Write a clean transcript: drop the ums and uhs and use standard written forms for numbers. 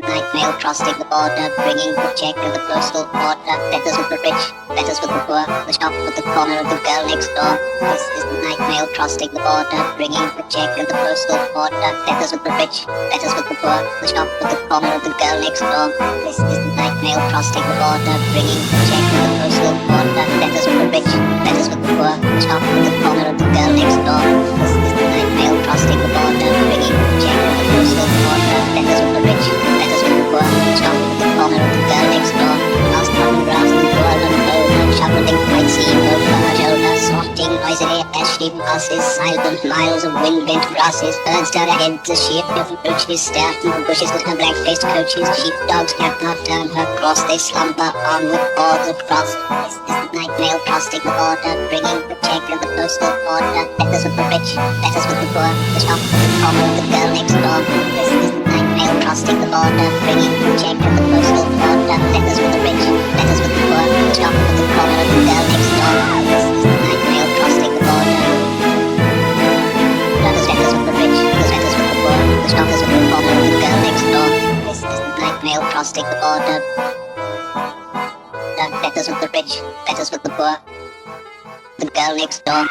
night mail crossing the border, bringing the check of the postal order. Letters with the rich, letters with the poor, the shop with the corner of the girl next door. This is the night mail crossing the border, bringing the check of the postal order. Letters with the rich, letters with the poor, the shop with the corner of the girl next door. This is the night mail crossing the border, bringing the check of the postal order. Letters with the rich, letters with the poor, the shop with the corner of the girl next door. This is the night mail crossing the border, bringing the check of the postal order. Letters with the rich, letters with the poor, the shop with the corner of the girl next door. Last cotton grass and poor and over, shuffling white seam over her shoulder, sorting noisily as she passes. Silent miles of wind-bent grasses, birds turn their heads as she approaches. Stare from the bushes at her black-faced coaches. Sheepdogs have not turned her cross, they slumber onward o'er the cross. This is the night mail crossing the border, bringing the check of the postal order. Letters with the rich, letters with the poor, the shop with the corner of the girl next door. This is the night mail crossing the border, bringing the check of the postal order. Letters with the rich, letters with the poor, the shop with the corner of the girl next door. This is the night mail crossing the border. Letters with the rich, letters with the poor, the shop with the corner of the girl next door. This is the night mail crossing the border. Letters with the rich, letters with the poor, the girl next door.